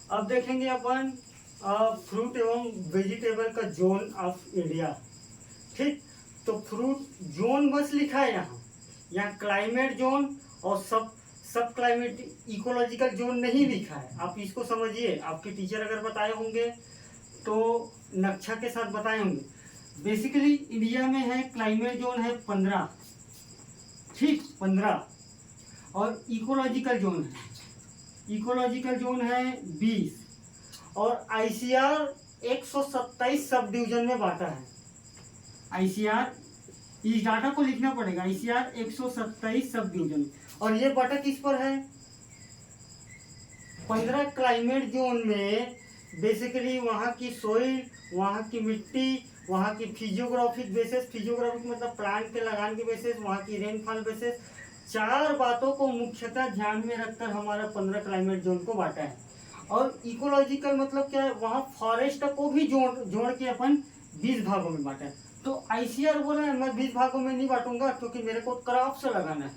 अब देखेंगे अपन फ्रूट एवं वेजिटेबल का जोन ऑफ इंडिया। ठीक, तो फ्रूट जोन बस लिखा है यहाँ क्लाइमेट जोन और सब सब क्लाइमेट इकोलॉजिकल जोन नहीं लिखा है। आप इसको समझिए, आपके टीचर अगर बताए होंगे तो नक्शा के साथ बताए होंगे। बेसिकली इंडिया में है क्लाइमेट जोन है 15, ठीक 15, और इकोलॉजिकल जोन है 20, और आईसीआर 127 सब डिवीजन में बांटा है। आईसीआर, इस डाटा को लिखना पड़ेगा, आईसीआर 127 सब डिवीजन, और ये बांटा किस पर है? 15 क्लाइमेट जोन में बेसिकली वहाँ की सोइल, वहाँ की मिट्टी, वहाँ की फिजियोग्राफिक बेसिस, फिजियोग्राफिक मतलब प्लांट के लगान के बेसिस, वहाँ की रेनफॉल बेसिस, 4 बातों को मुख्यतः ध्यान में रखकर हमारा 15 क्लाइमेट जोन को बांटा है। और इकोलॉजिकल मतलब क्या है? वहाँ फॉरेस्ट को भी जोड़ के अपन 20 भागों में बांटा है। तो आईसीआर बोला है मैं 20 भागों में नहीं बांटूंगा क्योंकि मेरे को क्रॉप्स लगाना है,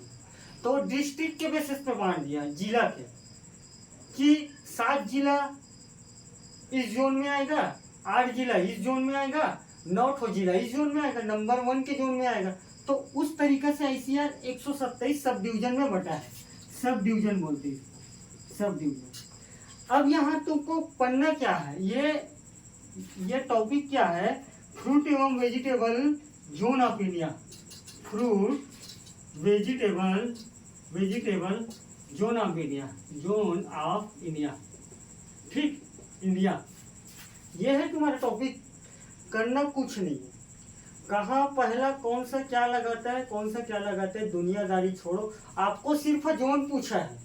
तो डिस्ट्रिक्ट के बेसिस पे बांट दिया, जिला के, कि 7 जिला इस जोन में आएगा, 8 जिला इस जोन में आएगा, 9 जिला इस जोन में आएगा, नंबर 1 के जोन में आएगा। तो उस तरीके से आईसीआर 127 सब डिवीजन में बटा है। सब डिवीजन बोलते हैं, सब डिवीजन। अब यहाँ तुमको पढ़ना क्या है, ये टॉपिक क्या है? फ्रूट एवं vegetable zone of India. Fruit vegetable zone of India, ठीक, इंडिया, ये है तुम्हारा टॉपिक। करना कुछ नहीं है, कहाँ पहला कौन सा क्या लगाता है, दुनियादारी छोड़ो, आपको सिर्फ जोन पूछा है।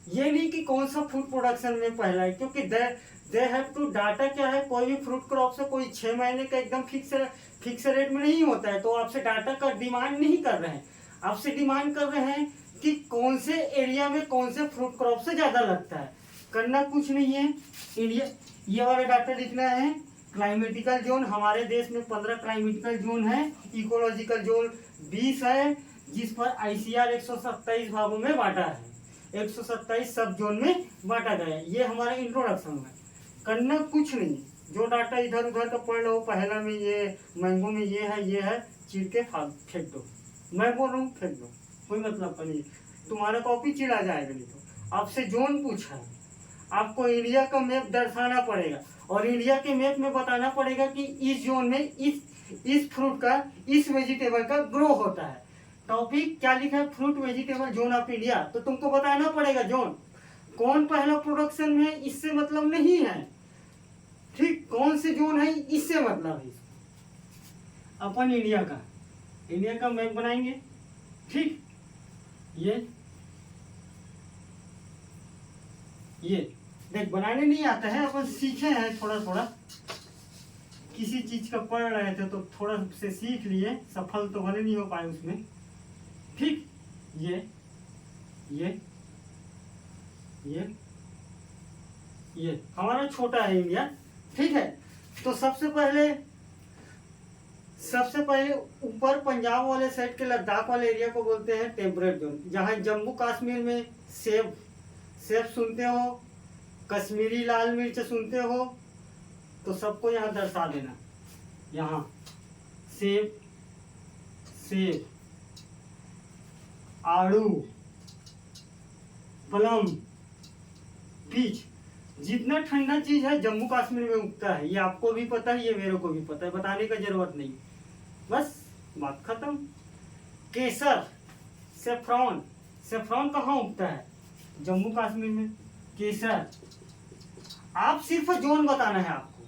ये नहीं कि कौन सा फूड प्रोडक्शन में पहला है, क्योंकि दे हैव टू डाटा क्या है, कोई भी फ्रूट क्रॉप से कोई 6 महीने का एकदम फिक्स रेट में नहीं होता है। तो आपसे डाटा का डिमांड नहीं कर रहे हैं, आपसे डिमांड कर रहे हैं कि कौन से एरिया में कौन से फ्रूट क्रॉप से ज्यादा लगता है। करना कुछ नहीं है, इंडिया ये वाला डाटा लिखना है। क्लाइमेटिकल जोन हमारे देश में 15 क्लाइमेटिकल जोन है, इकोलॉजिकल जोन 20 है, जिस पर आईसीआर 127 भागों में बांटा है, 127 सब जोन में बांटा गया है। ये हमारा इंट्रोडक्शन है। करना कुछ नहीं, जो डाटा इधर उधर का पढ़ लो, पहला में ये, मैंगो में ये है, चीर के फेंक दो। मैं बोल रहा हूँ फेंक दो, कोई मतलब नहीं, तुम्हारा कॉपी चिढ़ा जाएगा। नहीं तो आपसे जोन पूछा है, आपको इंडिया का मैप दर्शाना पड़ेगा, और इंडिया के मैप में बताना पड़ेगा कि इस जोन में इस फ्रूट का, इस वेजिटेबल का ग्रो होता है। टॉपिक क्या लिखा है? Fruit vegetable zone of India. तो तुमको बताना पड़ेगा जोन कौन पहला प्रोडक्शन में, इससे मतलब नहीं है, ठीक, कौन से जोन है इससे मतलब है। अपन इंडिया का मैप बनाएंगे, ठीक। ये देख, बनाने नहीं आता है, अपन सीखे हैं थोड़ा थोड़ा, किसी चीज का पढ़ रहे थे तो थोड़ा से सीख लिए, सफल तो भले नहीं हो पाए उसमें, ठीक। ये हमारा छोटा है इंडिया, ठीक है। तो सबसे पहले ऊपर पंजाब वाले साइड के लद्दाख वाले एरिया को बोलते हैं टेम्परेट जोन। जहाँ जम्मू कश्मीर में सेब सुनते हो, कश्मीरी लाल मिर्च सुनते हो, तो सबको यहाँ दर्शा देना। यहाँ सेब, आड़ू, प्लम, पीच, जितना ठंडा चीज है जम्मू कश्मीर में उगता है। ये आपको भी पता है, ये मेरे को भी पता है, बताने का जरूरत नहीं, बस बात खत्म। केसर, सेफ्रॉन कहाँ उगता है? जम्मू कश्मीर में। केसर, आप सिर्फ जोन बताना है आपको,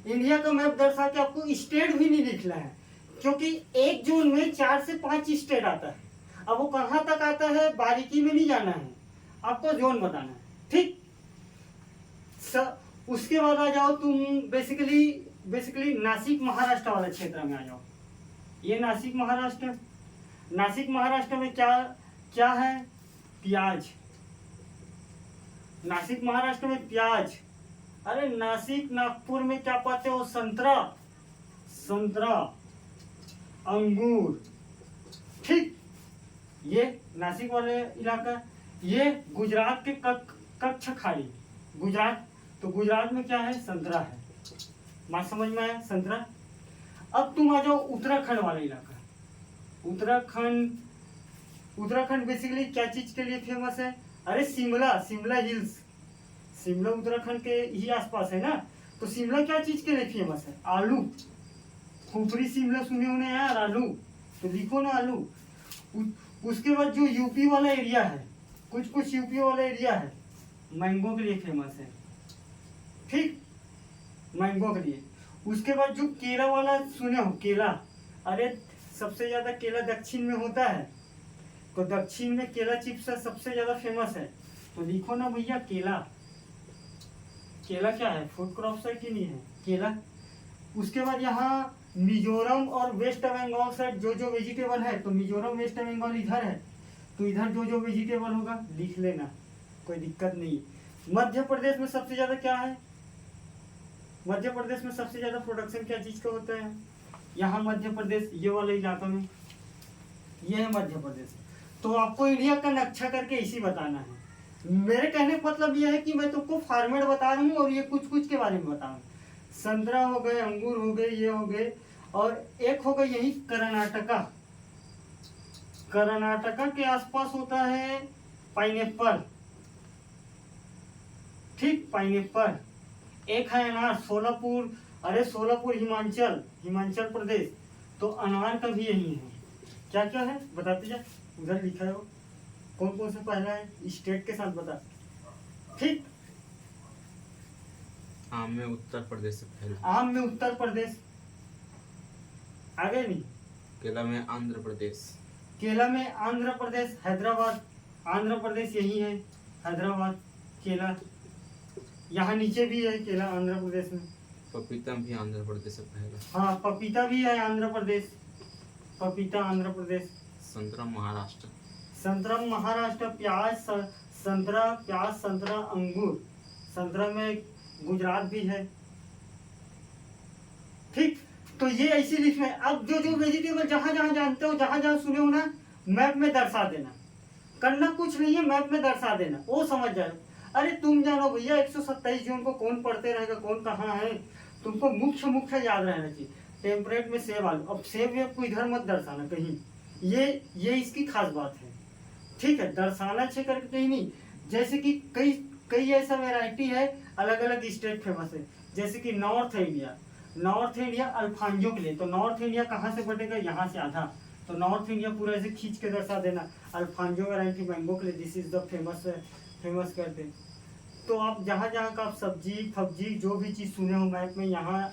इंडिया का मैप दर्शा के आपको स्टेट भी नहीं लिखना है, क्योंकि एक जोन में 4 से 5 स्टेट आता है। अब वो कहाँ तक आता है बारीकी में नहीं जाना है, आपको जोन बताना है, ठीक। उसके बाद आ जाओ तुम बेसिकली नासिक महाराष्ट्र वाले क्षेत्र में आ जाओ। ये नासिक महाराष्ट्र में क्या है? प्याज। नासिक महाराष्ट्र में प्याज। अरे नासिक नागपुर में क्या पाते हो? संतरा, अंगूर, ठीक। ये नासिक वाले इलाका। ये गुजरात के कच्छ खाड़ी, गुजरात तो गुजरात में क्या है, संतरा है। बात समझ में आया, संतरा। अब तुम आ जाओ उत्तराखंड वाला इलाका। उत्तराखंड बेसिकली क्या चीज के लिए फेमस है? अरे शिमला हिल्स। शिमला उत्तराखंड के ही आसपास है ना। तो शिमला क्या चीज के लिए फेमस है? आलू। खुपरी शिमला सुने होने यार, आलू। तो लिखो ना आलू। उसके बाद जो यूपी वाला एरिया है, कुछ यूपी वाला एरिया है, मैंगो के लिए फेमस है। ठीक, मैंगो के लिए। उसके बाद जो केला वाला सुने हो, केला। अरे सबसे ज्यादा केला दक्षिण में होता है, तो दक्षिण में केला चिप्स सबसे ज्यादा फेमस है। तो लिखो ना भैया केला। केला क्या है, फूड क्रॉप है कि नहीं है, केला। उसके बाद यहाँ मिजोरम और वेस्ट बंगाल साइड जो वेजिटेबल है, तो मिजोरम वेस्ट बंगाल इधर है, तो इधर जो वेजिटेबल होगा लिख लेना, कोई दिक्कत नहीं। मध्य प्रदेश में सबसे ज्यादा क्या है? मध्य प्रदेश में सबसे ज्यादा प्रोडक्शन क्या चीज का होता है? यहाँ मध्य प्रदेश, ये वाले इलाका में, ये है मध्य प्रदेश। तो आपको इंडिया का नक्शा करके इसी बताना है। मेरे कहने का मतलब यह है कि मैं तुमको फॉर्मेट बता रहा हूँ और ये कुछ के बारे में बता रहा हूँ। संतरा हो गए, अंगूर हो गए, ये हो गए, और एक हो गए यही कर्नाटका। कर्नाटका के आसपास होता है पाइनएप्पल। ठीक, पाइनएप्पल। एक है अनार, सोलापुर। अरे सोलापुर हिमाचल प्रदेश, तो अनार का भी यही है। क्या क्या है बताते जा, उधर लिखा है वो कौन कौन से पहला है, स्टेट के साथ बता। ठीक, आम में उत्तर प्रदेश से पहला। आम में उत्तर प्रदेश, आगे नहीं। केला में आंध्र प्रदेश। केला में आंध्र प्रदेश, हैदराबाद। आंध्र प्रदेश यही है, हैदराबाद। केला यहाँ नीचे भी है, केला आंध्र प्रदेश में। पपीता भी आंध्र प्रदेश से पहला। हाँ, पपीता भी है आंध्र प्रदेश, पपीता आंध्र प्रदेश। संतरा महाराष्ट्र। संतरा महाराष्ट्र। प्याज, संतरा, अंगूर। संतरा में गुजरात भी है। ठीक, तो ये ऐसी लिस्ट में अब जो वेजिटेबल जहां जहां जानते हो, जहां जहां सुने हो ना, मैप में दर्शा देना। करना कुछ नहीं है, मैप में दर्शा देना, वो समझ जाओ। अरे तुम जानो भैया 127 जून को कौन पढ़ते रहेगा, कौन कहाँ है। तुमको मुख्य याद रहना चाहिए। टेम्परेट में सेब आलू। अब सेब वेब को इधर मत दर्शाना कहीं, ये इसकी खास बात है। ठीक है, दर्शाना अच्छे करके कहीं नहीं। जैसे कि कई ऐसा वैरायटी है, अलग अलग स्टेट फेमस है। जैसे कि नॉर्थ इंडिया अल्फांजो के लिए, तो नॉर्थ इंडिया कहाँ से बटेगा, यहाँ से आधा, तो नॉर्थ इंडिया पूरा ऐसे खींच के दर्शा देना। अल्फांजो वैरायटी मैंगो के लिए, दिस इज द फेमस करते। तो आप जहाँ जहाँ का आप सब्जी जो भी चीज़ सुने हो मैप में, यहाँ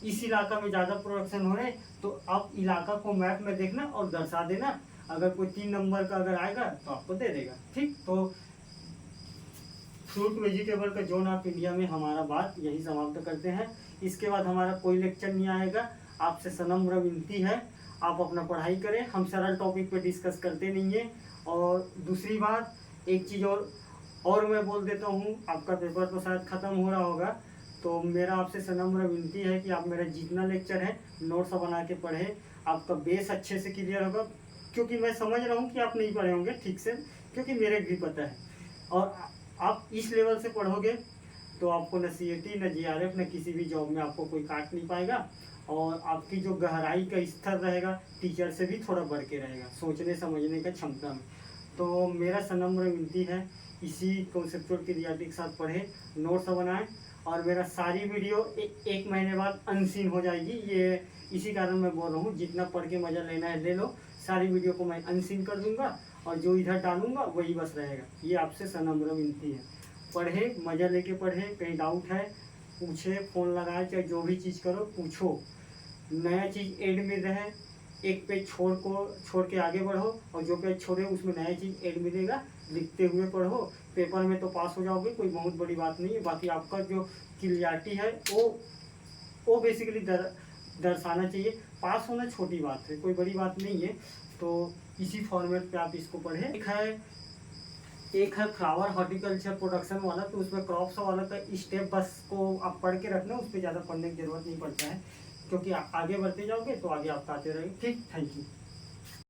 इस इलाका में ज़्यादा प्रोडक्शन हो रहे, तो आप इलाका को मैप में देखना और दर्शा देना। अगर कोई 3 नंबर का अगर आएगा तो आपको दे देगा। ठीक, तो फ्रूट वेजिटेबल का जोन ऑफ इंडिया में हमारा बात यही समाप्त करते हैं। इसके बाद हमारा कोई लेक्चर नहीं आएगा। आपसे सनम्र विनती है, आप अपना पढ़ाई करें, हम सरल टॉपिक पे डिस्कस करते नहीं है। और दूसरी बात, एक चीज़ और मैं बोल देता हूँ, आपका पेपर तो शायद ख़त्म हो रहा होगा, तो मेरा आपसे सनम्र विनती है कि आप मेरा जितना लेक्चर है नोट्स बना के पढ़ें, आपका बेस अच्छे से क्लियर होगा। क्योंकि मैं समझ रहा हूँ कि आप नहीं पढ़े होंगे ठीक से, क्योंकि मेरे भी पता है। और आप इस लेवल से पढ़ोगे तो आपको न CAT न GRF न किसी भी जॉब में आपको कोई काट नहीं पाएगा। और आपकी जो गहराई का स्तर रहेगा टीचर से भी थोड़ा बढ़ के रहेगा, सोचने समझने का क्षमता में। तो मेरा सनम्र विनती है, इसी कॉन्सेप्चुअल क्रिएटिव के साथ पढ़े, नोट्स बनाएं। और मेरा सारी वीडियो एक महीने बाद अनसीन हो जाएगी, ये इसी कारण मैं बोल रहा हूँ। जितना पढ़ के मज़ा लेना है ले लो, सारी वीडियो को मैं अनसीन कर दूंगा और जो इधर डालूंगा वही बस रहेगा। ये आपसे सनम्र विनती है, पढ़े, मज़ा लेके पढ़े। कहीं डाउट है पूछे, फ़ोन लगाए, चाहे जो भी चीज़ करो पूछो। नया चीज़ एड में रहे, एक पेज छोड़ के आगे बढ़ो, और जो पेज छोड़े उसमें नया चीज़ एड मिलेगा, लिखते हुए पढ़ो। पेपर में तो पास हो जाओगे, कोई बहुत बड़ी बात नहीं है। बाकी आपका जो क्लियरिटी है वो बेसिकली दर्शाना चाहिए। पास होना छोटी बात है, कोई बड़ी बात नहीं है। तो इसी फॉर्मेट पे आप इसको पढ़ें। एक है फ्लावर हॉर्टिकल्चर प्रोडक्शन वाला, तो उसमें क्रॉप्स वाला का स्टेप बस को आप पढ़ के रखना, उस पर ज़्यादा पढ़ने की जरूरत नहीं पड़ता है, क्योंकि आगे बढ़ते जाओगे तो आगे आप आते रहेंगे। ठीक, थैंक यू।